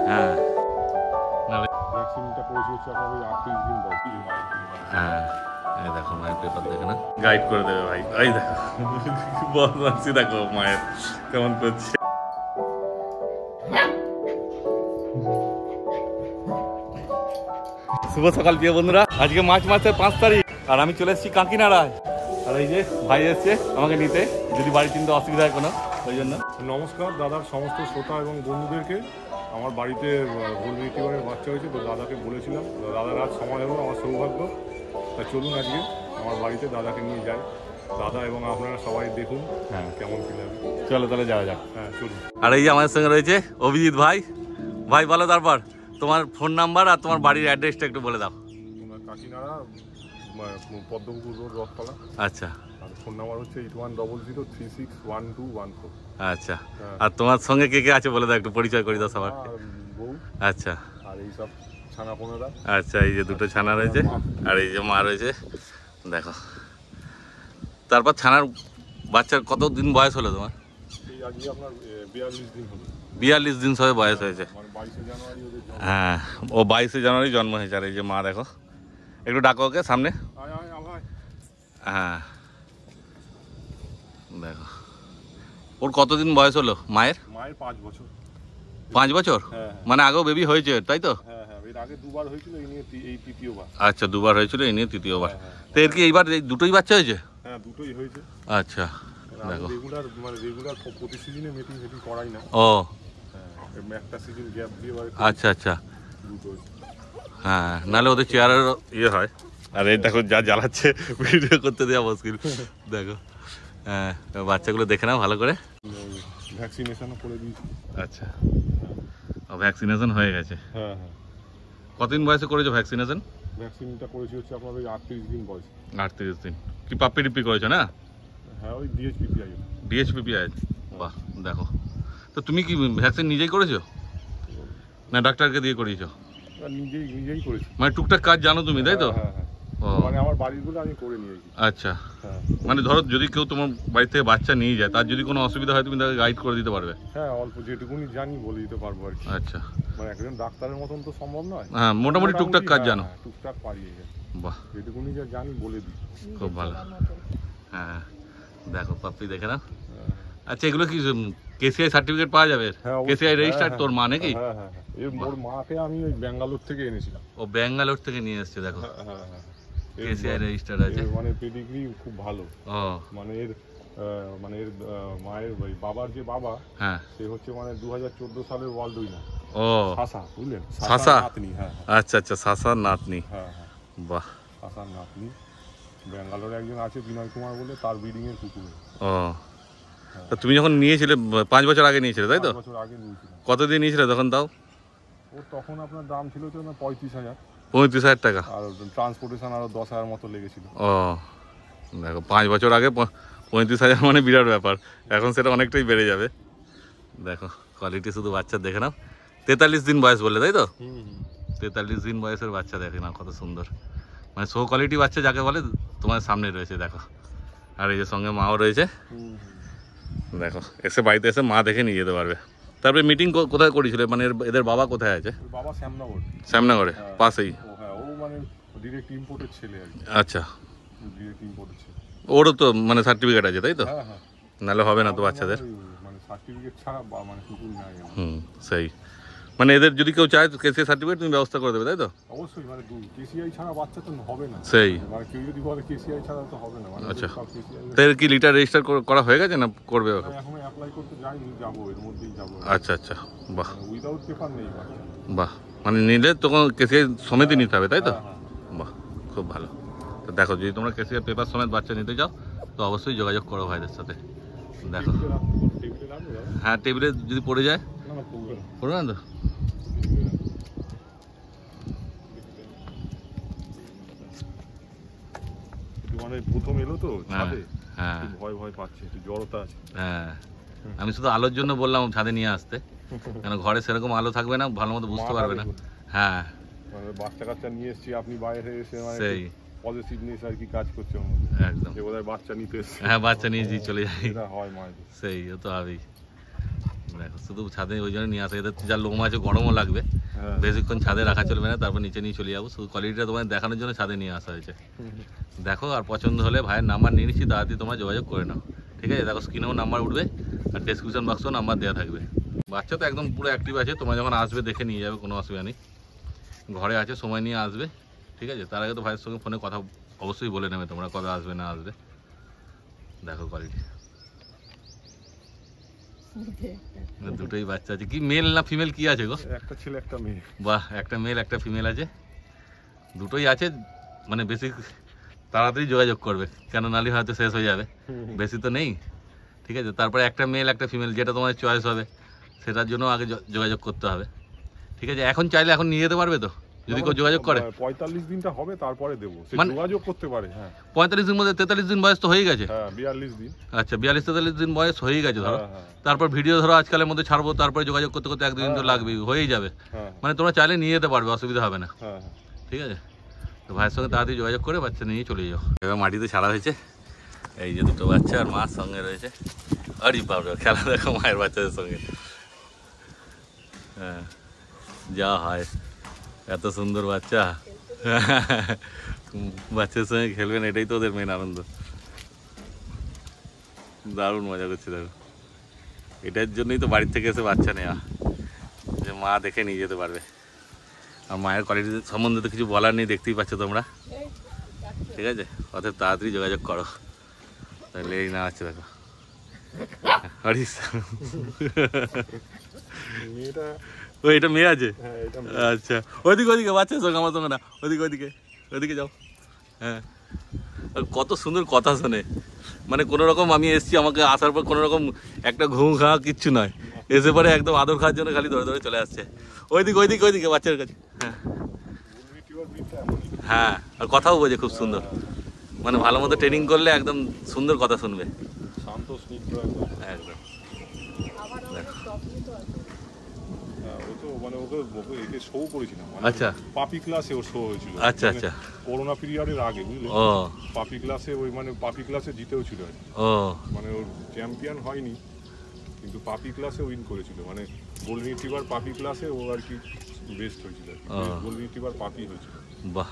হ্যাঁ ভ্যাকসিনটা করেছি হচ্ছে আপনার ওই 38 দিন বয়স। হ্যাঁ এই দেখো মায়ের পেপার দেখে না, গাইড করে দেবে ভাই। এই দেখো বদমাশি দেখো মায়ের কেমন করছে। শুভ সকাল প্রিয় বন্ধুরা, আজকে মার্চ মাসের 5 তারিখ আর আমি চলে এসেছি কাকিনাড়ায়। আর এই যে ভাই এসছে আমাকে নিতে, যদি বাড়ি চিনতে অসুবিধা হয় কোনো, ওই জন্য। নমস্কার দাদার সমস্ত শ্রোতা এবং বন্ধুদেরকে। আমার বাড়িতে গোল্ডেন রিট্রিভারের বাচ্চা হয়েছে, তো দাদাকে বলেছিলাম, দাদার আজ সময় হলো, আমার সৌভাগ্য। তা চলুন আজকে আমার বাড়িতে দাদাকে নিয়ে যাই। দাদা এবং আপনারা সবাই দেখুন হ্যাঁ কেমন ফিল হবে। চলো তাহলে যাওয়া যাক। হ্যাঁ চলুন। আর এই যে আমাদের সঙ্গে রয়েছে অভিজিৎ ভাই। ভাই বলো তারপর তোমার ফোন নাম্বার আর তোমার বাড়ির অ্যাড্রেসটা একটু বলে দাও। কাকিনাড়া, পদ্মপুকুর রোড, রথতলা। আচ্ছা, আর ফোন নাম্বার হচ্ছে 8100361214। আচ্ছা। আর তোমার সঙ্গে কে কে আছে বলে দাও, একটু পরিচয় করে দাও সবার। বউ আচ্ছা আর এইসব ছানা পোনারা। আচ্ছা, এই যে দুটো ছানা রয়েছে আর এই যে মা রয়েছে, দেখো। তারপর ছানার বাচ্চার কত দিন বয়স হলো তোমার? এই আজকে আপনার 42 দিন হলো। 42 দিন সবে বয়স হয়েছে। মানে 22শে জানুয়ারি ওদের জন্ম। হ্যাঁ, ও 22শে জানুয়ারি জন্ম হয়েছে। আর এই যে মা দেখো, একটু ডাকো ওকে সামনে। আয় আয় আয়। হ্যাঁ দেখো, ওর কতদিন বয়স হলো মায়ের? মায়ের 5 বছর। 5 বছর? হ্যাঁ। মানে আগেও বেবি হয়েছে তাই তো? হ্যাঁ হ্যাঁ, এর আগে দুবার হয়েছিল, এই নিয়ে এই তৃতীয়বার। আচ্ছা, দুবার হয়েছিল, এই নিয়ে তৃতীয়বার। হ্যাঁ। তো এর কি এইবার এই দুটোই বাচ্চা হয়েছে? হ্যাঁ দুটোই হয়েছে। আচ্ছা দেখো, রেগুলার প্রতি সিজনে মিটিং করাই না। ও হ্যাঁ, একটা সিজন গ্যাপ দিয়ে আচ্ছা আচ্ছা। দুটো হয়েছে। হ্যাঁ, নাহলে ওদের চেয়ারের ইয়ে হয়। আর এই দেখো যা জ্বালাচ্ছে, ভিডিও করতে দেওয়া মুশকিল। দেখো হ্যাঁ, বাচ্চাগুলো দেখে নাও ভালো করে। ভ্যাকসিনেশনও করে দিয়েছি। আচ্ছা, ভ্যাকসিনেশন হয়ে গেছে? হ্যাঁ হ্যাঁ। কতদিন বয়সে করেছো ভ্যাকসিনেশন? ভ্যাকসিনটা করেছি হচ্ছে আপনার ওই 38 দিন বয়স। 38 দিন। কি পাপ্পি টিপ্পি করেছো না? হ্যাঁ, ওই ডিএইচপিপিআই। ডিএইচপিপিআই, বাহ। দেখো, তো তুমি কি ভ্যাকসিন নিজেই করেছো না ডাক্তারকে দিয়ে করিয়েছো? নিজেই করেছি। মানে টুকটাক কাজ জানো তুমি তাই তো? হ্যাঁ হ্যাঁ। মানে আমার বাড়িগুলো আমি করে নিয়েছি। আচ্ছা, হ্যাঁ। মানে ধরো যদি কেউ তোমার বাড়ি থেকে বাচ্চা নিয়ে যায়, তার যদি কোনো অসুবিধা হয় তুমি তাকে গাইড করে দিতে পারবে? হ্যাঁ, অল্প যেটুকুনি জানি বলে দিতে পারবো আর কি। আচ্ছা, মানে একজন ডাক্তারের মতন তো সম্ভব নয়। হ্যাঁ মোটামুটি টুকটাক কাজ জানো? টুকটাক পারি। বাহ, যেটুকুনি যা জানি বলে দিই। খুব ভালো। হ্যাঁ দেখো পাপ্পি দেখে না। আচ্ছা, এগুলো কি কেসিআই সার্টিফিকেট পাওয়া যাবে? কেসিআই রেজিস্টার্ড তোর মা নাকি? হ্যাঁ হ্যাঁ। ওর মাকে আমি ওই ব্যাঙ্গালোর থেকে এনেছিলাম। ও ব্যাঙ্গালোর থেকে নিয়ে এসেছে, দেখো। হ্যাঁ হ্যাঁ। কেসিআই রেজিস্টার্ড আছে। মানে পেডিগ্রি খুব ভালো। ও মানে এর মায়ের ওই বাবার যে বাবা, হ্যাঁ, সে হচ্ছে মানে 2014 সালের ওয়ার্ল্ড উইনার। ও সাসা, বুঝলেন? সাসা নাতনি। হ্যাঁ আচ্ছা আচ্ছা, সাসার নাতনি। হ্যাঁ হ্যাঁ। বাহ, সাসার নাতনি। ব্যাঙ্গালোরে একজন আছে বিনয় কুমার বলে, তার ব্রিডিং এর কুকুর। ও তা তুমি যখন নিয়েছিলে 5 বছর আগে নিয়েছিলে তাই তো? 5 বছর আগে নিয়েছিলাম। কত দিয়ে নিয়েছিলে তখন তাও? ও তখন আপনার দাম ছিল তো না 35,000। 35,000 টাকা। আর ট্রান্সপোর্টেশন আরো 10,000 মতো লেগেছিল। ও দেখো, 5 বছর আগে 35,000 মানে বিরাট ব্যাপার। এখন সেটা অনেকটাই বেড়ে যাবে। দেখো কোয়ালিটি শুধু বাচ্চা দেখে নাও। 43 দিন বয়স বললে তাই তো? 43 দিন বয়সের বাচ্চা দেখে নাও কত সুন্দর। মানে সো কোয়ালিটি বাচ্চা যাকে বলে তোমার সামনে রয়েছে, দেখো। আর এই যে সঙ্গে মাও রয়েছে, দেখো। এসে বাড়িতে এসে মা দেখে নিয়ে যেতে পারবে। তারপরে মিটিং কোথায় করেছিল? মানে এদের বাবা কোথায় আছে? বাবা শ্যামনগর। শ্যামনগরে পাশেই? ও মানে ডিরেক্ট ইম্পোর্টের ছেলে আর কি। আচ্ছা, ডিরেক্ট ইম্পোর্টের ছেলে। ওরও তো মানে সার্টিফিকেট আছে তাই তো? হ্যাঁ হ্যাঁ। নাহলে হবে না তো বাচ্চাদের। মানে সার্টিফিকেট ছাড়া মানে কুকুর নাই। সেই মানে এদের যদি কেউ চায় কেসিআই সার্টিফিকেট তুমি ব্যবস্থা করে দেবে তাই তো? অবশ্যই, মানে কেসিআই ছাড়া বাচ্চা তো হবে না। সেই মানে কেউ যদি বলে কেসিআই ছাড়া তো হবে না। মানে আচ্ছা, সব কেসিআই। তো এর কি লিটার রেজিস্টার করা হয়ে গেছে না করবে? এখন অ্যাপ্লাই করতে যাইনি, যাবো এর মধ্যেই যাবো। আচ্ছা আচ্ছা, বাহ। উইদাউট পেপার নেই বাচ্চা। বাহ, মানে নিলে তখন কেসিআই সমেতই নিতে হবে তাই তো? হ্যাঁ। বাহ, খুব ভালো। তো দেখো, যদি তোমরা কেসিআই পেপার সমেত বাচ্চা নিতে চাও তো অবশ্যই যোগাযোগ করো ভাইদের সাথে। দেখো হ্যাঁ, টেবিলে যদি পড়ে যায়। পড়বে না তো? মানে প্রথম এলো তো ছাদে, হ্যাঁ ভয় ভয় পাচ্ছে, একটু জড়তা আছে। হ্যাঁ, আমি শুধু আলোর জন্য বললাম ছাদে নিয়ে আসতে, কেন ঘরে সেরকম আলো থাকবে না, ভালো মতো বুঝতে পারবে না। হ্যাঁ, মানে বাচ্চা কাচ্চা নিয়ে এসেছি, আপনি বাইরে এসে মানে সেই পজিটিভনেস আর কি কাজ করছে একদম। যে বোধহয় বাচ্চা নিতে এসেছে। হ্যাঁ, বাচ্চা নিয়ে চলে যাই, এটা হয় মায়ের। সেই ও তো হবেই। দেখো শুধু ছাদে ওই জন্য নিয়ে আসা, এদের যা লোম আছে গরমও লাগবে, হ্যাঁ। বেশিক্ষণ ছাদে রাখা চলবে না, তারপর নিচে নিয়ে চলে যাবো। শুধু কোয়ালিটিটা তোমায় দেখানোর জন্য ছাদে নিয়ে আসা হয়েছে। দেখো, আর পছন্দ হলে ভাইয়ের নাম্বার নিয়ে নিচ্ছি, তাড়াতাড়ি তোমরা যোগাযোগ করে নাও, ঠিক আছে? দেখো স্ক্রিনেও নাম্বার উঠবে আর ডেসক্রিপশন বক্সেও নাম্বার দেওয়া থাকবে। বাচ্চা তো একদম পুরো অ্যাক্টিভ আছে, তোমরা যখন আসবে দেখে নিয়ে যাবে, কোনো অসুবিধা নেই। ঘরে আছে, সময় নিয়ে আসবে, ঠিক আছে? তার আগে তো ভাইয়ের সঙ্গে ফোনে কথা অবশ্যই বলে নেবে তোমরা কবে আসবে না আসবে। দেখো কোয়ালিটি, দুটোই বাচ্চা আছে। কি মেল না ফিমেল কি আছে গো? একটা ছেলে একটা মেয়ে। বাহ, একটা মেল একটা ফিমেল আছে, দুটোই আছে। মানে বেশি তাড়াতাড়ি যোগাযোগ করবে, কেন নালি হয়তো শেষ হয়ে যাবে, বেশি তো নেই, ঠিক আছে? তারপরে একটা মেল একটা ফিমেল, যেটা তোমার চয়েস হবে সেটার জন্য আগে যোগাযোগ করতে হবে, ঠিক আছে? এখন চাইলে এখন নিয়ে যেতে পারবে তো, যদি কেউ যোগাযোগ করে? 45 দিনটা হবে তারপরে দেবো, সে মানে- যোগাযোগ করতে পারে। হ্যাঁ 45 দিন মধ্যে 43 দিন বয়স তো হয়ে গেছে। হ্যাঁ 42 দিন। আচ্ছা, 42-43 দিন বয়স হয়ে গেছে ধরো। হ্যাঁ, হ্যাঁ। তারপর ভিডিও ধরো আজকালের মধ্যে ছাড়বো, তারপরে যোগাযোগ করতে করতে 1-2 দিন তো লাগবেই, হয়েই যাবে। হ্যাঁ মানে তোমরা চাইলে নিয়ে যেতে পারবে, অসুবিধা হবে না, হ্যাঁ। ঠিক আছে? তো ভাইয়ের সঙ্গে তাড়াতাড়ি যোগাযোগ করে বাচ্চা নিয়ে চলে যাও। এবার মাটিতে ছাড়া হয়েছে, এই যে দুটো বাচ্চা আর মার সঙ্গে রয়েছে। আরে বাবা, খেলা দেখো মায়ের বাচ্চাদের সঙ্গে। হ্যাঁ, যা হয়, এত সুন্দর বাচ্চা, বাচ্চার সঙ্গে খেলবেন, এটাই তো ওদের মেন আনন্দ। দারুণ মজা করছে দেখো, এটার জন্যই তো বাড়ির থেকে এসে বাচ্চা নেওয়া, যে মা দেখে নিয়ে যেতে পারবে। আর মায়ের কোয়ালিটি সম্বন্ধে তো কিছু বলার নেই, দেখতেই পাচ্ছ তোমরা, ঠিক আছে? অতএব তাড়াতাড়ি যোগাযোগ করো, তাহলে এই না আছে দেখো। হরিস, মেয়েটা, ও এটা মেয়ে আছে? হ্যাঁ এটা আচ্ছা, ওইদিকে ওইদিকে বাচ্চার সঙ্গে, আমার সঙ্গে না, ওইদিকে ওইদিকে ওইদিকে যাও। হ্যাঁ, আর কত সুন্দর কথা শোনে, মানে কোনো রকম আমি এসছি, আমাকে আসার পর কোনো রকম একটা ঘুম খাওয়া কিচ্ছু নয়, এসে পরে একদম আদর খাওয়ার জন্য খালি ধরে ধরে চলে আসছে। ওইদিকে ওইদিকে ওইদিকে বাচ্চার কাছে। হ্যাঁ হ্যাঁ, আর কথাও বোঝে খুব সুন্দর, মানে ভালো মতো ট্রেনিং করলে একদম সুন্দর কথা শুনবে, শান্ত স্নিগ্ধ একদম। একদম। হ্যাঁ, ও তো মানে ওকে একে শো করেছিলাম, মানে আচ্ছা পাপি ক্লাসে ওর শো হয়েছিল। আচ্ছা আচ্ছা, করোনা পিরিয়ডের আগে, বুঝলে? ও পাপি ক্লাসে, ওই মানে পাপি ক্লাসে জিতেও ছিল আর কি। ও মানে ওর চ্যাম্পিয়ন হয়নি, কিন্তু পাপি ক্লাসে উইন করেছিল, মানে গোল্ডেন রিট্রিভার পাপি ক্লাসে ও আর কি বেস্ট হয়েছিল আর কি। গোল্ডেন রিট্রিভার পাপি হয়েছিল, বাহ,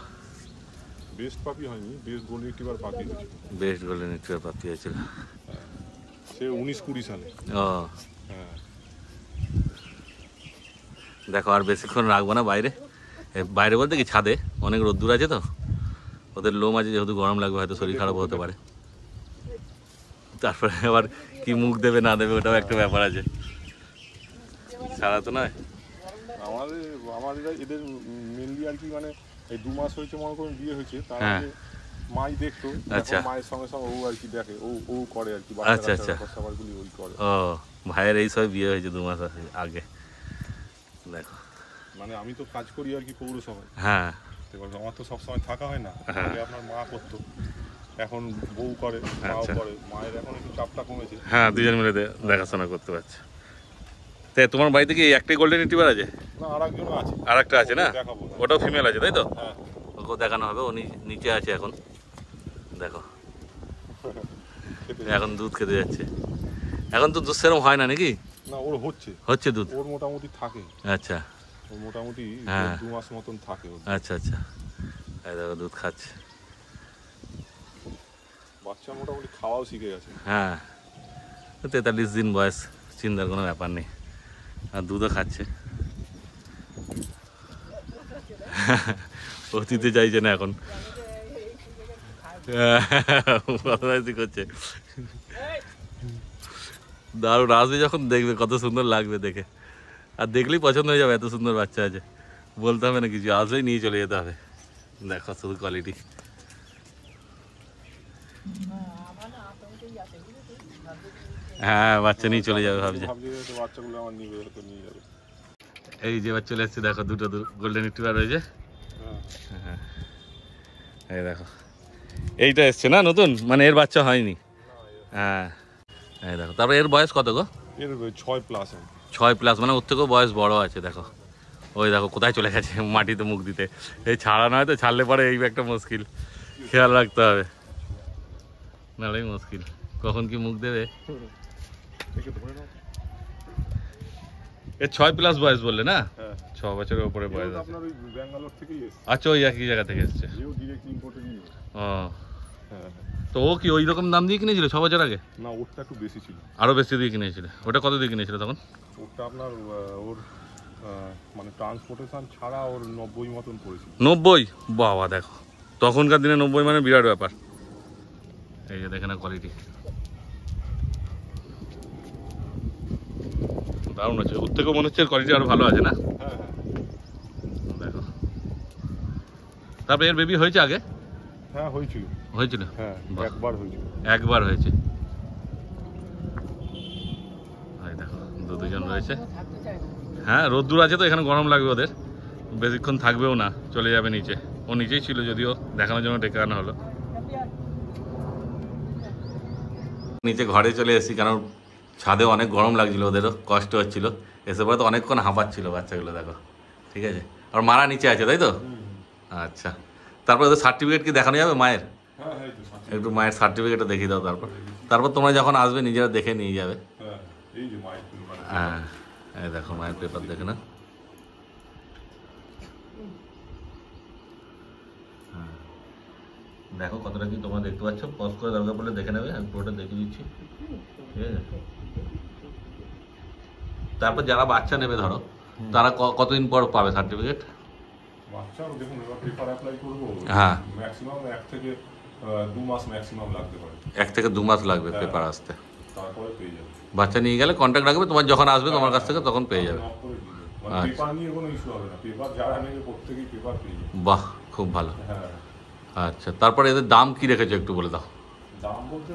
বেস্ট পাপি হয়নি, বেস্ট গোল্ডেন রিট্রিভার পাপি হয়েছিল। বেস্ট গোল্ডেন রিট্রিভার প্রাপ্তি হয়েছিল। সে 19-20 সালে। ও হ্যাঁ দেখো, আর বেশিক্ষণ রাখবো না বাইরে, বাইরে বলতে কি ছাদে, অনেক রোদ্দুর আছে তো, ওদের লোম আছে, যেহেতু গরম লাগবে, হয়তো শরীর খারাপ হতে পারে। তারপরে আবার কি মুখ দেবে না দেবে, ওটাও একটা ব্যাপার আছে, সারা তো নয়। আমাদের এদের মেনলি আর কি, মানে এই 2 মাস হয়েছে মনে করুন বিয়ে হয়েছে, তার হ্যাঁ। আগে মাই দেখতো, আচ্ছা। মায়ের সঙ্গে সঙ্গে ও আর কি দেখে, ও করে আর কি, আচ্ছা, আচ্ছা। ব্যাপারগুলি ওই করে। ও, ভাইয়ের এই সব বিয়ে হয়েছে 2 মাস আগে, দেখো। মানে আমি তো কাজ করি আর কি পৌরসভায়, হ্যাঁ এবার আমার তো সবসময় থাকা হয় না, হ্যাঁ। আগে আপনার মা করতো, এখন বউ করে, মাও আচ্ছা। করে, মায়ের এখন একটু চাপটা কমেছে। হ্যাঁ, দুজন মিলে দেখাশোনা করতে পারছে। তাই তোমার বাড়িতে কি একটাই গোল্ডেন রিট্রিভার আছে? না, আর একজন আছে, আর একটা আছে না? দেখাবো। ওটাও ফিমেল আছে তাই তো? হ্যাঁ ওকেও দেখানো হবে, ও নিচে আছে এখন, দেখো খেতে এখন দুধ খেতে যাচ্ছে। এখন তো দুধ সেরকম হয় না নাকি? না, ওর হচ্ছে দুধ? ওর মোটামুটি থাকে, আচ্ছা ওর মোটামুটি হ্যাঁ। 2 মাস মতন থাকে ওর। আচ্ছা আচ্ছা, এই দেখো দুধ খাচ্ছে। বাচ্চা মোটামুটি খাওয়াও শিখে গেছে। হ্যাঁ, 43 দিন বয়স, চিন্তার কোনো ব্যাপার নেই, আর দুধও খাচ্ছে। ও দিতে চাইছে না এখন, বদমাইশি করছে। দারুণ, আসবে যখন দেখবে কত সুন্দর লাগবে দেখে, আর দেখলেই পছন্দ হয়ে যাবে, এত সুন্দর বাচ্চা আছে, বলতে হবে না কিছু, আসলেই নিয়ে চলে যেতে হবে। দেখো শুধু কোয়ালিটি, হ্যাঁ বাচ্চা নিয়ে চলে যাবে ভাবছে। ভাবছি যে বাচ্চাগুলো আমার নিয়ে যাবে। এই যে এবার চলে এসছে, দেখো দুটো গোল্ডেন রিট্রিভার রয়েছে। হ্যাঁ এই দেখো, এইটা এসছে না নতুন, মানে এর বাচ্চা হয়নি। হ্যাঁ এই দেখো, তারপর এর বয়স কত গো? এর 6+। 6+, মানে ওর থেকেও বয়স বড় আছে। দেখো ওই দেখো কোথায় চলে গেছে, মাটিতে মুখ দিতে। এই ছাড়া নয় তো, ছাড়লে পরে এই একটা মুশকিল, খেয়াল রাখতে হবে, নাহলেই মুশকিল, কখন কি মুখ দেবে। এর 6+ বয়স বললে না? হ্যাঁ 6 বছরের উপরে এও বয়স তো আছে। আপনার ওই ব্যাঙ্গালোর থেকেই এসছে, আচ্ছা, ওই একই জায়গা থেকে এসছে। এও ডিরেক্ট ইম্পোর্টেডই। ও, হ্যাঁ হ্যাঁ। তো ও কি ওই রকম দাম দিয়ে কিনেছিল 6 বছর আগে? না ওরটা একটু বেশি ছিল। আরো বেশি দিয়ে কিনেছিল? ওটা কত দিয়ে কিনেছিল তখন? ওরটা আপনার ওর মানে ট্রান্সপোর্টেশন ছাড়া ওর 90 মতন পড়েছিল। 90? বাবা দেখো, তখনকার দিনে 90 মানে বিরাট ব্যাপার। এই যে দেখে না কোয়ালিটি, দারুণ আছে। ওর থেকেও মনে হচ্ছে কোয়ালিটি আরো ভালো আছে না? হ্যাঁ হ্যাঁ দেখো, তারপরে এর বেবি হয়েছে আগে? হ্যাঁ হয়েছিল। হয়েছিল? হ্যাঁ বাহ। একবার হয়েছিল। একবার হয়েছে। এই দেখো দুজন রয়েছে। হ্যাঁ, রোদ্দুর আছে তো এখানে গরম লাগবে ওদের, বেশিক্ষণ থাকবেও না, চলে যাবে নিচে। ও নিচেই ছিল, যদিও দেখানোর জন্য ডেকে আনা হলো। নিচে ঘরে চলে এসেছি, কারণ ছাদে অনেক গরম লাগছিল, ওদেরও কষ্ট হচ্ছিল। এসে পরে তো অনেকক্ষণ হাঁপাচ্ছিল বাচ্চাগুলো, দেখো। ঠিক আছে, আর মারা নিচে আছে তাই তো? আচ্ছা, তারপরে ওদের সার্টিফিকেট কি দেখানো যাবে মায়ের? হ্যাঁ হ্যাঁ এই তো সাথে। একটু মায়ের সার্টিফিকেটটা দেখিয়ে দাও। তারপর তোমরা যখন আসবে নিজেরা দেখে নিয়ে যাবে। হ্যাঁ এই যে মাইক মানে হ্যাঁ, এই দেখো মায়ের পেপার দেখে না। হ্যাঁ, দেখো কতটা কি তোমরা দেখতে পাচ্ছ, পজ করে দরকার পড়লে দেখে নেবে, আমি পুরোটা দেখিয়ে দিচ্ছি। ঠিক আছে, তারপর যারা বাচ্চা নেবে ধরো, তারা কতদিন পর পাবে সার্টিফিকেট? বাচ্চাও দেখুন এবার পেপার অ্যাপ্লাই করবো, হ্যাঁ, ম্যাক্সিমাম 1 থেকে 2 মাস ম্যাক্সিমাম লাগতে পারে। 1 থেকে 2 মাস লাগবে হ্যাঁ। পেপার আসতে। তারপরে পেয়ে যাবে। বাচ্চা নিয়ে গেলে কন্ট্যাক্ট রাখবে, তোমার যখন আসবে তোমার কাছ থেকে তখন পেয়ে যাবে। নক করে দিয়ে দেবে। মানে আচ্ছা। পেপার নিয়ে কোনো ইস্যু হবে না, পেপার যারা নেবে প্রত্যেকেই পেপার পেয়ে যাবে। বাহ, খুব ভালো। হ্যাঁ আচ্ছা, তারপরে এদের দাম কি রেখেছো একটু বলে দাও। দাম বলতে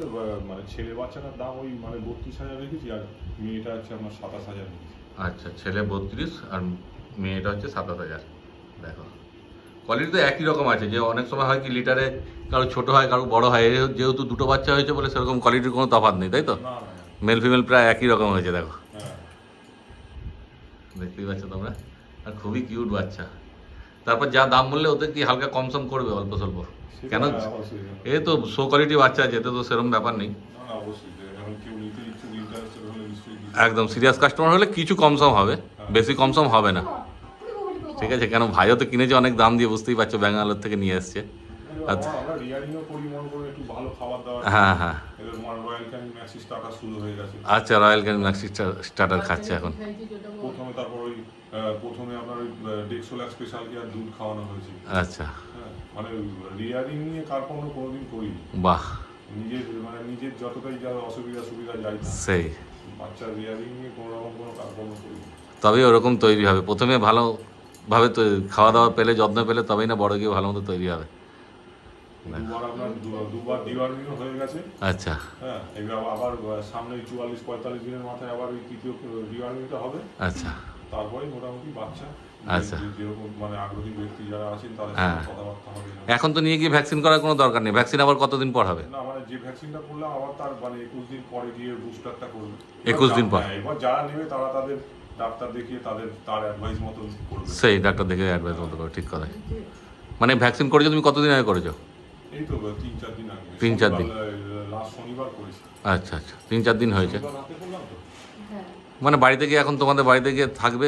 মানে ছেলে বাচ্চাটার দাম ওই মানে 32,000 রেখেছি, আর মেয়েটা হচ্ছে আপনার 27,000 রেখেছি। আচ্ছা, ছেলে 32 আর মেয়েটা হচ্ছে 27,000। দেখো কোয়ালিটি তো একই রকম আছে, যে অনেক সময় হয় কি লিটারে কারো ছোট হয় কারো বড় হয়, যেহেতু দুটো বাচ্চা হয়েছে বলে সেরকম কোয়ালিটির কোনো তফাৎ নেই, তাই তো? না না না। মেল ফিমেল প্রায় একই রকম হয়েছে, দেখো হ্যাঁ দেখতেই পাচ্ছ তোমরা, আর খুবই কিউট বাচ্চা। তারপর যা দাম বললে ওদের কি হালকা কম সম করবে অল্প স্বল্প? কেন, সেটা অবশ্যই। এ তো শো কোয়ালিটি বাচ্চা আছে, এতে তো সেরকম ব্যাপার নেই। না না অবশ্যই, এখন কেউ নিতে ইচ্ছুক ইন্টারেস্টেড হলে নিশ্চয়ই একদম সিরিয়াস কাস্টমার হলে কিছু কম সম হবে, বেশি কম সম হবে না। ঠিক আছে, কেন ভাইও তো কিনেছে অনেক দাম দিয়ে, বুঝতেই পারছো, ব্যাঙ্গালোর থেকে নিয়ে এসছে। আচ্ছা, আমরা রিয়ারিংও করি মনে করে একটু ভালো খাবার দাবার। হ্যাঁ হ্যাঁ, এদের রয়্যাল ক্যানিং ম্যাক্সি স্টার্টার শুরু হয়ে গেছে। আচ্ছা, রয়্যাল ক্যানিং ম্যাক্সি স্টার্টার খাচ্ছে এখন। প্রথমে তারপর ওই প্রথমে আপনার ওই ডেক্সোল্যাক স্পেশাল কেয়ার দুধ খাওয়ানো হয়েছে। আচ্ছা, হ্যাঁ মানে রিয়ারিং নিয়ে কার্পণ্য কোনোদিন করিনি। বাহ, নিজের যতটাই যা অসুবিধা সুবিধা যাই না, সেই বাচ্চার রিয়ারিং নিয়ে কোনো রকম কোনো কার্পণ্য করিনি। তবে ওরকম তৈরি হবে, প্রথমে ভালোভাবে খাওয়া দাওয়া পেলে, যত্ন পেলে, তবেই না বড় গিয়ে ভালো মতো তৈরি হবে। দুবার আপনার দুবার ডিওয়ার্মিংও হয়ে গেছে। আচ্ছা হ্যাঁ এবার আবার সামনে 44-45 দিনের মাথায় আবার ওই তৃতীয় ডিওয়ার্মিংটা হবে। আচ্ছা তারপরে মোটামুটি বাচ্চা আচ্ছা, যেরকম মানে আগ্রহী ব্যক্তি যারা আছেন তাদের হ্যাঁ। সাথে কথাবার্তা হবে। এখন তো নিয়ে গিয়ে ভ্যাকসিন করার কোনো দরকার নেই, ভ্যাকসিন আবার কতদিন পর হবে? না মানে যে ভ্যাকসিনটা করলাম আবার তার মানে 21 দিন পরে গিয়ে বুস্টারটা করবে। 21 দিন পর? হ্যাঁ, এবার যারা নেবে তারা তাদের ডাক্তার দেখিয়ে তার অ্যাডভাইস মতন করবে। সেই ডাক্তার দেখে অ্যাডভাইস মতো করো, ঠিক কথা। মানে ভ্যাকসিন করেছো তুমি কতদিন আগে করেছো? এই তো 3-4 দিন আগে। 3-4 দিন? লাস্ট শনিবার করেছি। আচ্ছা আচ্ছা, 3-4 দিন হয়েছে। শনিবার রাতে করলাম তো। মানে বাড়িতে গিয়ে এখন তোমাদের বাড়িতে গিয়ে থাকবে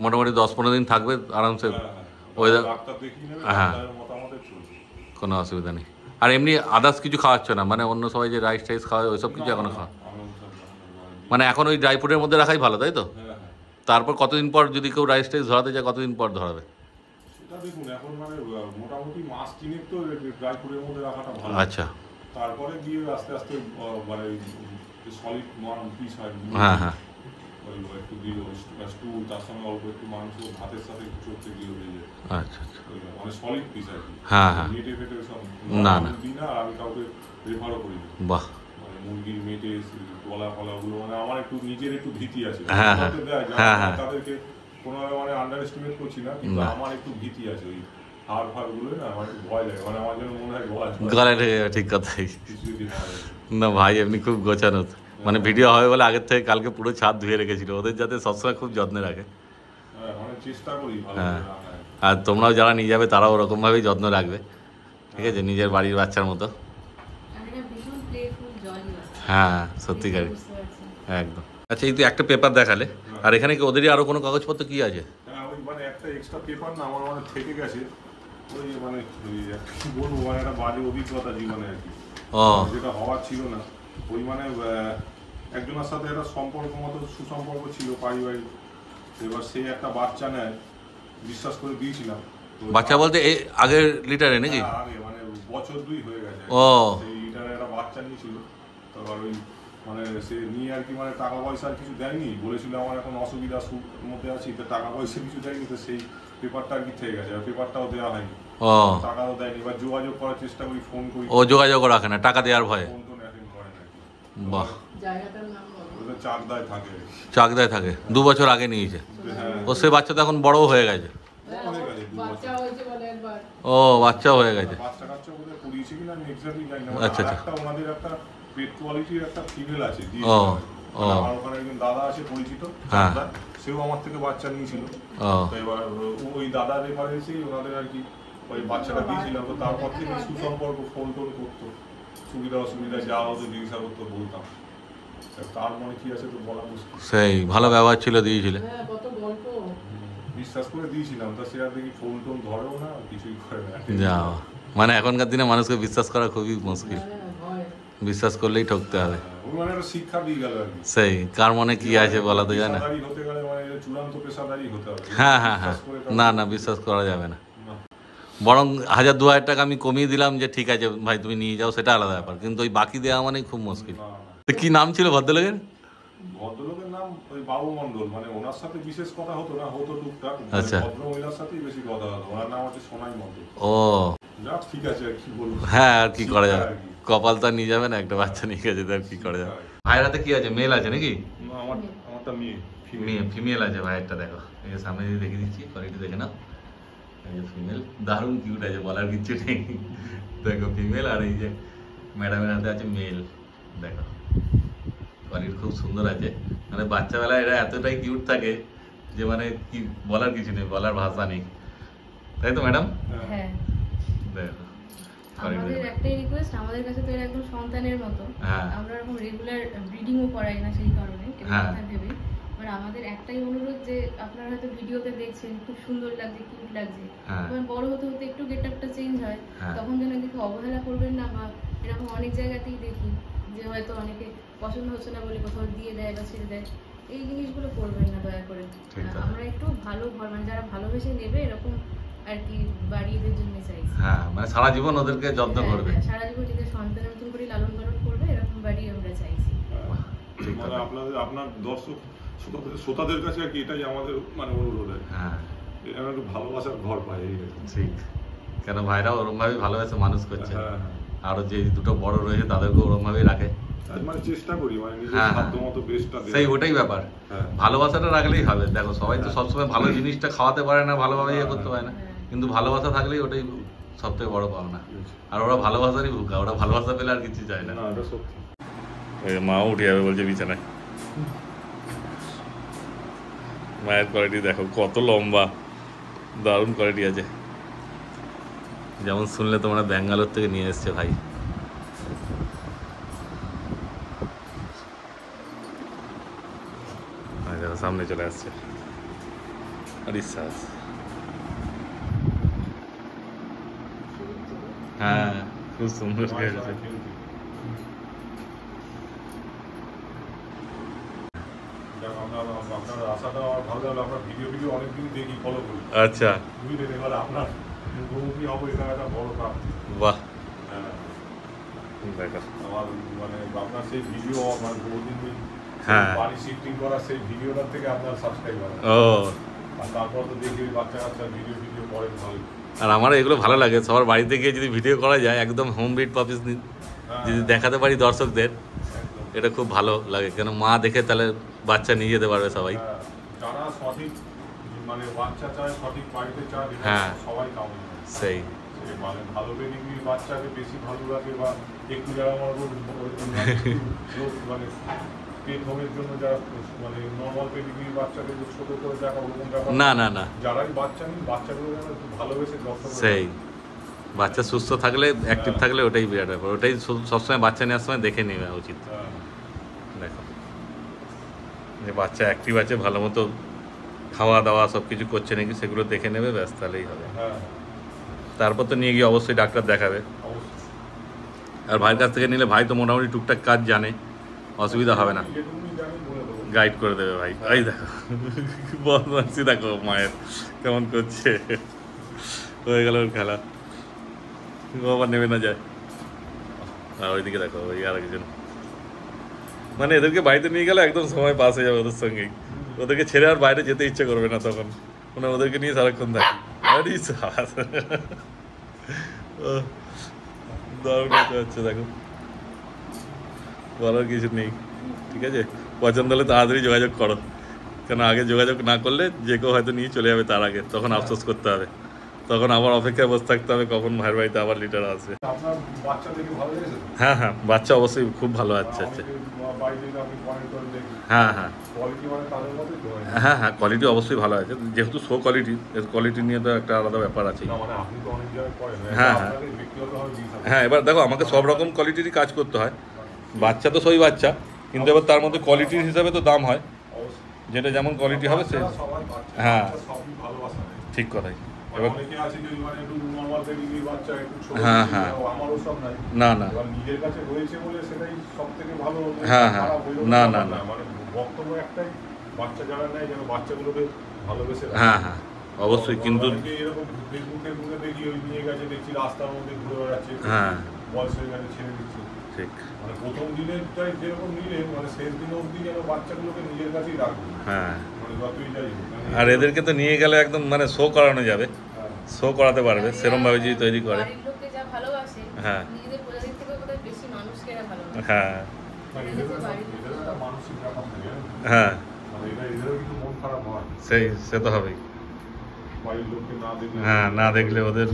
মোটামুটি 10-15 দিন থাকবে আরামসে, হ্যাঁ ওই হ্যাঁ ডাক্তার দেখিয়ে নেবে, হ্যাঁ। ডাক্তারের মতামতে চলবে। কোনো অসুবিধা নেই। আর এমনি আদার্স কিছু খাওয়াচ্ছ না, মানে অন্য সবাই যে রাইস টাইস খাওয়ায় ওইসব কিছু এখনো খাওয়া? আমি ওসব জানি মানে এখন ওই ড্রাই ফ্রুটের মধ্যে রাখাই ভালো, তাই তো? না। হ্যাঁ হ্যাঁ তারপর কতদিন পর যদি কেউ রাইস টাইস ধরাতে যায়, কতদিন পর ধরাবে? সেটা দেখুন এখন মানে মোটামুটি মাস তিনেক তো ড্রাই ফ্রুটের মধ্যে রাখাটা ভালো। আচ্ছা, তারপরে গিয়ে আস্তে আস্তে মানে সলিড পিস হয়, হ্যাঁ হ্যাঁ, ওই একটু দিল স্টু, তার সঙ্গে অল্প একটু মাংস ভাতের সাথে একটু চড়তে গিয়ে হয়ে যায়। আচ্ছা আচ্ছা, ওই মানে সলিড পিস আর কি। হ্যাঁ হ্যাঁ, মেটে ফেটে সব না, না। দিই না, আর আমি কাউকে রেফারও করি না। বাহ, মানে মুরগির মেটে গলা ফলাগুলো মানে আমার একটু নিজের একটু ভীতি আছে। হ্যাঁ, হ্যাঁ, কাউকে দেয়, হ্যাঁ, হ্যাঁ। তাদেরকে কোনো মানে আন্ডার এস্টিমেট করছি না, কিন্তু না। আমার একটু ভীতি আছে ওই হাড় ফাড়গুলো না, আমার একটু ভয় লাগে, মানে আমার যেন মনে হয় গলায় ঢেকে যাবে, ঠিক কথাই। কিছু যদি হয়। না ভাই, এমনি খুব গোছানো, মানে ভিডিও হয় বলে আগের থেকে কালকে পুরো ছাদ ধুয়ে রেখেছিল, ওদের যাতে সবসময় খুব যত্নে রাখে। হ্যাঁ মানে চেষ্টা করি ভালো হ্যাঁ। করে রাখার। আর তোমরাও যারা নিয়ে যাবে তারাও ওরকমভাবেই যত্ন রাখবে, ঠিক আছে, নিজের বাড়ির বাচ্চার মতো। হ্যাঁ সত্যিকারই, একদম। আচ্ছা, এই তো একটা পেপার দেখালে, আর এখানে কি ওদেরই আরো কোনো কাগজপত্র কি আছে? হ্যাঁ, ওই মানে একটা এক্সট্রা পেপার না আমার মানে থেকে গেছে, ওই মানে কি বলবো, মানে একটা বাজে অভিজ্ঞতা জীবনে আর কি, ও যেটা হওয়ার ছিল না। ওই মানে একজনের সাথে একটা সম্পর্ক মতো সুসম্পর্ক ছিল পারিবারিক, এবার সে একটা বাচ্চা নেয়, বিশ্বাস করে দিয়েছিলাম। তো বাচ্চা বলতে এই আগের লিটারে নাকি? হ্যাঁ, আগে মানে বছর 2 হয়ে গেছে ও সেই লিটারে একটা বাচ্চা নিয়েছিল। তারপর ওই মানে সে নিয়ে আর কি মানে টাকা পয়সা আর কিছু দেয়নি, বলেছিল আমার এখন অসুবিধার মধ্যে আছি, তো টাকা পয়সা কিছু দেয়নি, তো সেই পেপারটা আর কি থেকে গেছে, আর পেপারটাও দেওয়া হয়নি, ও টাকাও দেয়নি। এবার যোগাযোগ করার চেষ্টা করি, ফোন করি, ও যোগাযোগ রাখে না টাকা দেওয়ার ভয়ে? ফোন টোন অ্যাটেন্ড করে না। বাহ, জায়গাটার নাম বলো। ওদের চাকদায় থাকে। চাকদায় থাকে, 2 বছর আগে নিয়েছে। হ্যাঁ, ও সে বাচ্চা তো এখন বড়ও হয়ে গেছে। হ্যাঁ, অনেক আছে, 2 বছর। বাচ্চা হয়েছে বলে একবার। ও বাচ্চাও হয়ে গেছে। বাচ্চা কাচ্চা ওদের পড়িয়েছে কিনা আমি এক্স্যাক্টলি জানি না। আচ্ছা, আচ্ছা। একটা ওনাদের একটা পেট কোয়ালিটির একটা ফিমেল আছে, ও, ও। আমার ওখানে একজন দাদা আছে পরিচিত, হ্যাঁ। চাকদার, সেও আমার থেকে বাচ্চা নিয়েছিল। ও তো এবার ওই দাদার রেফারেন্সেই ওনাদের আর কি ওই বাচ্চাটা দিয়েছিলাম, তো তারপর থেকে সুসম্পর্ক, ফোন টোন করতো, সুবিধা অসুবিধা যা হতো জিজ্ঞাসা করতো, বলতাম। তার মনে কি আছে তো বলা মুশকিল। সেই ভালো ব্যবহার ছিল, দিয়েছিলে। হ্যাঁ, কত গল্প। বিশ্বাস করে দিয়েছিলাম, তা সে আর দেখি ফোন টোন ধরেও না, কিছুই করে না। যাও, মানে এখনকার দিনে মানুষকে বিশ্বাস করা খুবই মুশকিল, হ্যাঁ, ভয়। বিশ্বাস করলেই ঠকতে হবে। ওই মানে একটা শিক্ষা দিয়ে গেল আর কি। সেই কার মনে কি আছে বলা তো যায় না। পেশাদারি হতে গেলে মানে চূড়ান্ত পেশাদারি হতে হবে। হ্যাঁ হ্যাঁ হ্যাঁ, বিশ্বাস করে কাউকে- না না, বিশ্বাস করা যাবে না। না। বরং 1000-2000 টাকা আমি কমিয়ে দিলাম যে ঠিক আছে ভাই তুমি নিয়ে যাও, সেটা আলাদা ব্যাপার, কিন্তু ওই বাকি দেওয়া মানে খুব মুশকিল। না, না। তো কি নাম ছিল ভদ্রলোকের? ভদ্রলোকের নাম ওই বাবু মণ্ডল, মানে ওনার সাথে বিশেষ কথা হতো না, হতো টুকটাক, আচ্ছা। ভদ্র মহিলার সাথেই বেশি কথা হতো। ওনার নাম হচ্ছে সোনাই মণ্ডল। ও যা ঠিক আছে, আর কি বলবো। হ্যাঁ, আর কি করা যাবে, আর কি। কপাল তো আর নিয়ে যাবে না, একটা বাচ্চা নিয়ে গেছে তো আর কি করা যাবে। ভাইয়ের হাতে কি আছে, মেল আছে নাকি? না, আমারটা মেয়ে, female। মেয়ে, ফিমেল আছে ভাইয়েরটা, দেখো এই যে সামনে দিয়ে দেখে দিচ্ছি, কোয়ালিটি দেখে নাও, এই যে ফিমেল, দারুণ কিউট আছে, বলার কিচ্ছু নেই। দেখো ফিমেল, আর এই যে ম্যাডামের হাতে আছে মেল, দেখো কোয়ালিটি খুব সুন্দর আছে। মানে বাচ্চাবেলায় এরা এতটাই কিউট থাকে যে মানে কি বলার কিছু নেই, বলার ভাষা নেই, তাই তো ম্যাডাম? হ্যাঁ, দেখো আমাদের একটাই রিকোয়েস্ট, আমাদের কাছে তো এরা একদম সন্তানের মতো। হ্যাঁ। আমরা এরকম রেগুলার ব্রিডিংও করাই না সেই কারণে, কেউ হ্যাঁ। কথা ভেবে। এবার আমাদের একটাই অনুরোধ যে আপনারা হয়তো ভিডিওতে দেখছেন খুব সুন্দর লাগছে, কিউট লাগছে, হ্যাঁ। এবার বড় হতে হতে একটু গেটআপটা চেঞ্জ হয়, হ্যাঁ। তখন যেন কিছু অবহেলা করবেন না। বা এরকম অনেক জায়গাতেই দেখি যে হয়তো অনেকে পছন্দ হচ্ছে না বলে কোথাও দিয়ে দেয় বা ছেড়ে দেয়, এই জিনিসগুলো করবেন না দয়া করে। ঠিক আছে। আমরা একটু ভালো ঘর, মানে যারা ভালোবেসে নেবে এরকম আর কি বাড়ি এদের জন্য চাইছি। হ্যাঁ, মানে সারা জীবন ওদেরকে যত্ন হ্যাঁ, করবে। হ্যাঁ, সারা জীবন নিজের সন্তানের মতন করে লালন পালন করবে, এরকম বাড়ি আমরা চাইছি। ঠিক মানে কথা। আপনার দর্শক শ্রোতাদের কাছে আর কি এটাই আমাদের মানে অনুরোধ আর কি। হ্যাঁ এরা একটু ভালোবাসার ঘর পায়, এই আর কি। ঠিক, কেন ভাইরা ওরম ভাবে ভালোবেসে মানুষ করছে, হ্যাঁ, হ্যাঁ। আরো যে দুটো বড় রয়েছে তাদেরকে ওরম ভাবেই রাখে। আর মানে চেষ্টা করি মানে নিজের হ্যাঁ, সাধ্য মতো বেস্টটা দেওয়ার। সেই ওটাই ব্যাপার, হ্যাঁ। ভালোবাসাটা রাখলেই হবে। দেখো সবাই তো সবসময় ভালো জিনিসটা খাওয়াতে পারে না, ভালোভাবে ইয়ে করতে পারে না, কিন্তু ভালোবাসা থাকলেই ওটাই সব থেকে বড় পাওনা। আর ওরা ভালোবাসারই ভুকা, ওরা ভালোবাসা পেলে আর কিছু চায় না। না, এটা সত্যি। মাও উঠে যাবে বলছে বিছানায়। মায়ের কোয়ালিটি দেখো কত লম্বা, দারুণ কোয়ালিটি আছে। যেমন শুনলে তোমরা ব্যাঙ্গালোর থেকে নিয়ে এসছে ভাই। দেখো সামনে চলে আসছে রিসার্চ। হ্যাঁ, খুব সুন্দর মায়ের খেয়েছে। সাথে খেলতে। যাক, আপনার আশাটা আমার ভালো লাগলো। আপনার ভিডিও অনেকদিন দেখি, ফলো করি, আচ্ছা, বুঝলেন। এবার আপনার মুখোমুখি হবো, এটা একটা বড় প্রাপ্তি। বাহ, হ্যাঁ, দেখো আমার মানে আপনার সেই ভিডিও মানে বহুদিন হ্যাঁ। বাড়ি শিফটিং করা সেই ভিডিওটার থেকে আপনার সাবস্ক্রাইবার, ও, আর তারপর তো দেখি ওই বাচ্চা কাচ্চা ভিডিও করেন ভালো। আর আমার এগুলো ভালো লাগে, সবার বাড়িতে গিয়ে যদি ভিডিও করা যায় একদম হোম বিট পাপিস যদি দেখাতে পারি দর্শকদের, একদম। এটা খুব ভালো লাগে, কেন মা দেখে তাহলে বাচ্চা নিয়ে যেতে পারবে সবাই। হ্যাঁ, যারা সঠিক মানে বাচ্চা চায়, সঠিক বাড়িতে চায়, এটা হ্যাঁ। সবাই কামনা। সেই সে মানে ভালো পেডিগ্রি বাচ্চাকে বেশি ভালো লাগে, বা একটু যারা মনে করুন মানে পেট হোমের জন্য যারা মানে নর্মাল পেডিগ্রি বাচ্চাকে যে ছোট করে দেখা ওরকম ব্যাপার না না না, যারাই বাচ্চা নিন, বাচ্চাগুলো যেন একটু ভালোবেসে যত্ন করে। সেই বাচ্চা সুস্থ থাকলে, অ্যাক্টিভ থাকলে ওটাই বিরাট ব্যাপার, ওটাই সবসময় বাচ্চা নেওয়ার সময় দেখে নেওয়া উচিত। হ্যাঁ। দেখো যে বাচ্চা অ্যাক্টিভ আছে, ভালো মতো খাওয়া দাওয়া সব কিছু করছে নাকি সেগুলো দেখে নেবে, ব্যাস তাহলেই হবে। হ্যাঁ তারপর তো নিয়ে গিয়ে অবশ্যই ডাক্তার দেখাবে। অবশ্যই। আর ভাইয়ের কাছ থেকে নিলে ভাই তো মোটামুটি টুকটাক কাজ জানে, অসুবিধা হবে না, যেটুকুনি জানি বলে দেবো। গাইড করে দেবে ভাই। এই দেখো বদমাইশি দেখো মায়ের কেমন করছে, হয়ে গেল ওর খেলা, ও আবার নেমে না যায়। আর ওইদিকে দেখো ওই আর একজন, মানে এদেরকে বাড়িতে নিয়ে গেলে একদম সময় পাস হয়ে যাবে ওদের সঙ্গেই, ওদেরকে ছেড়ে আর বাইরে যেতে ইচ্ছে করবে না তখন, মানে ওদেরকে নিয়ে সারাক্ষণ থাকি। আরে সাবাস। দারুণ হচ্ছে দেখো, বলার কিছু নেই। ঠিক আছে, পছন্দ হলে তাড়াতাড়ি যোগাযোগ করো, কেন আগে যোগাযোগ না করলে যে কেউ হয়তো নিয়ে চলে যাবে তার আগে, তখন আফসোস করতে হবে, তখন আবার অপেক্ষায় বসে থাকতে হবে কখন ভাইয়ের বাড়িতে আবার লিটার আসবে। আপনার বাচ্চা দেখে ভালো লেগেছে? হ্যাঁ হ্যাঁ, বাচ্চা অবশ্যই খুব ভালো আছে। আচ্ছা বাড়িতে আপনি কমেন্ট করে দেখি হ্যাঁ হ্যাঁ কোয়ালিটি মানে তাদের মতোই তো হয়। হ্যাঁ হ্যাঁ, কোয়ালিটি অবশ্যই ভালো আছে, যেহেতু শো কোয়ালিটি, এর কোয়ালিটি নিয়ে তো একটা আলাদা ব্যাপার আছে। না মানে আপনি তো অনেক জায়গায় করেন, হ্যাঁ, হ্যাঁ। আপনাকে ব্যক্তিগতভাবে দিই থাকে। হ্যাঁ, এবার দেখো আমাকে সব রকম কোয়ালিটিরই কাজ করতে হয়, বাচ্চা তো সবই বাচ্চা, কিন্তু এবার তার মধ্যে কোয়ালিটির হিসাবে তো দাম হয়, অবশ্যই। যেটা যেমন কোয়ালিটি হবে সে। বাচ্চারা সবাই বাচ্চা, হ্যাঁ। বাচ্চা সবই ভালোবাসা নেয়। ঠিক কথাই। মানে এবার অনেকে আছে যে মানে একটু নর্মাল পেডিগ্রি বাচ্চা, একটু ছোট, হ্যাঁ, হ্যাঁ। আমারও সব নাই। না না এবার নিজের কাছে রয়েছে বলে সেটাই সব থেকে ভালো। হ্যাঁ, হ্যাঁ। খারাপ হইলেও না, ব্যাপার না, না। মানে বক্তব্য একটাই, বাচ্চা যারা নেয় যেন বাচ্চাগুলোকে ভালোবেসে রাখে। হ্যাঁ হ্যাঁ অবশ্যই, কিন্তু অনেকে এরকম ফেসবুকে দেখি ওই নিয়ে গেছে, দেখছি রাস্তার মধ্যে ঘুরে বেড়াচ্ছে, হ্যাঁ বয়স হয়ে গেছে ছেড়ে দিচ্ছে। ঠিক। মানে প্রথম দিনেরটাই যেরকম নিলেন, মানে শেষ দিন অবধি যেন বাচ্চাগুলোকে নিজের কাছেই রাখবে, হ্যাঁ, মানে যতই যাই হোক। মানে আর এদেরকে তো নিয়ে গেলে একদম মানে শো করানো যাবে, হ্যাঁ। শো করাতে পারবে সেরকম ভাবে যদি তৈরি করে। বাড়ির লোককে যা ভালোবাসে, হ্যাঁ। নিজেদের প্রজাতির থেকে বোধহয় বেশি মানুষকে এরা ভালোবাসে। হ্যাঁ মানে এদেরও একটা মানসিক ব্যাপার থাকে, জানেন তো? হ্যাঁ, মানে এদেরও কিন্তু মন খারাপ হয় সে তো হবেই। বাড়ির লোককে না দেখলে। হ্যাঁ, না দেখলে ওদের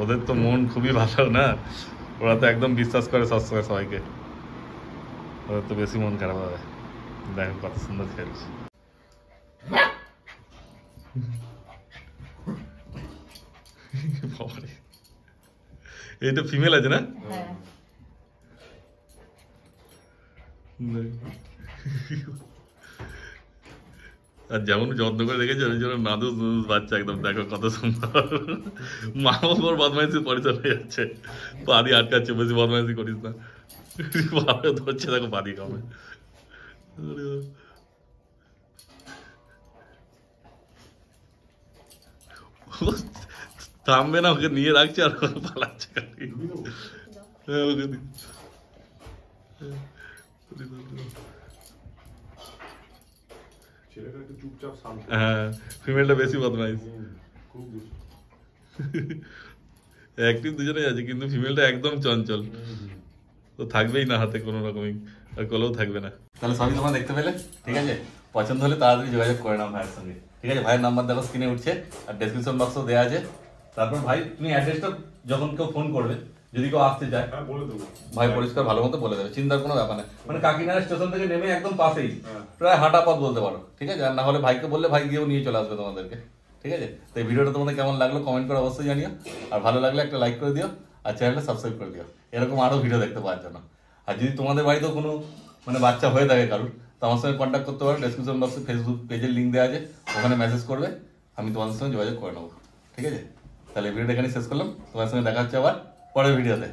ওদের তো মন খুবই ভালো না, ওরা তো একদম বিশ্বাস করে সবসময় সবাইকে, ওদের তো বেশি মন খারাপ হবে। দেখো কত সুন্দর খেলছে। বাবারে, এইটা ফিমেল আছে না? হ্যাঁ। আর যেমন যত্ন করে রেখেছে ওই জন্য নাদুস নুদুস বাচ্চা একদম, দেখো কত সুন্দর। মা ওর বদমাইশি পরিচয় হয়ে যাচ্ছে, পা দিয়ে আটকাচ্ছে, বেশি বদমাইশি করিস না, ভালো ধরছে দেখো পা দিয়ে কামে। থামবে না, ওকে নিয়ে রাখছে আর পালাচ্ছে খালি। হ্যাঁ, ওকে দি। ছেলেটা একটু চুপচাপ শান্ত। হ্যাঁ, ফিমেলটা বেশি বদমাইশ, খুব দুষ্টু। অ্যাক্টিভ দুজনেই আছে, কিন্তু ফিমেলটা একদম চঞ্চল, তো থাকবেই না হাতে কোনো রকমই, আর কোলেও থাকবে না। তাহলে সবই তোমরা দেখতে পেলে, ঠিক আছে, পছন্দ হলে তাড়াতাড়ি যোগাযোগ করে নাও ভাইয়ের সঙ্গে। ঠিক আছে, ভাইয়ের নাম্বার দেখো স্ক্রিনে উঠছে, আর ডেসক্রিপশন বক্সও দেওয়া আছে। তারপর ভাই তুমি অ্যাড্রেসটা যখন কেউ ফোন করবে, যদি কেউ আসতে চায়, হ্যাঁ বলে দেবো। ভাই পরিষ্কার ভালো মতো বলে দেবে, চিন্তার কোনো ব্যাপার নেই। মানে কাকিনাড়া স্টেশন থেকে নেমে একদম পাশেই, হ্যাঁ। প্রায় হাঁটা পথ বলতে পারো। ঠিক আছে, আর না হলে ভাইকে বললে ভাই গিয়েও নিয়ে চলে আসবে তোমাদেরকে। ঠিক আছে, তো এই ভিডিওটা তোমাদের কেমন লাগলো কমেন্ট করে অবশ্যই জানিও, আর ভালো লাগলে একটা লাইক করে দিও, আর চ্যানেলটা সাবস্ক্রাইব করে দিও এরকম আরও ভিডিও দেখতে পাওয়ার জন্য। আর যদি তোমাদের বাড়িতেও কোনো মানে বাচ্চা হয়ে থাকে কারোর, তো আমার সঙ্গে কন্ট্যাক্ট করতে পারো, ডেসক্রিপশন বক্সে ফেসবুক পেজের লিঙ্ক দেওয়া আছে, ওখানে মেসেজ করবে, আমি তোমাদের সঙ্গে যোগাযোগ করে নেবো। ঠিক আছে, তাহলে ভিডিওটা এখানে শেষ করলাম, তোমার সঙ্গে দেখা হচ্ছে আবার পরের ভিডিওতে।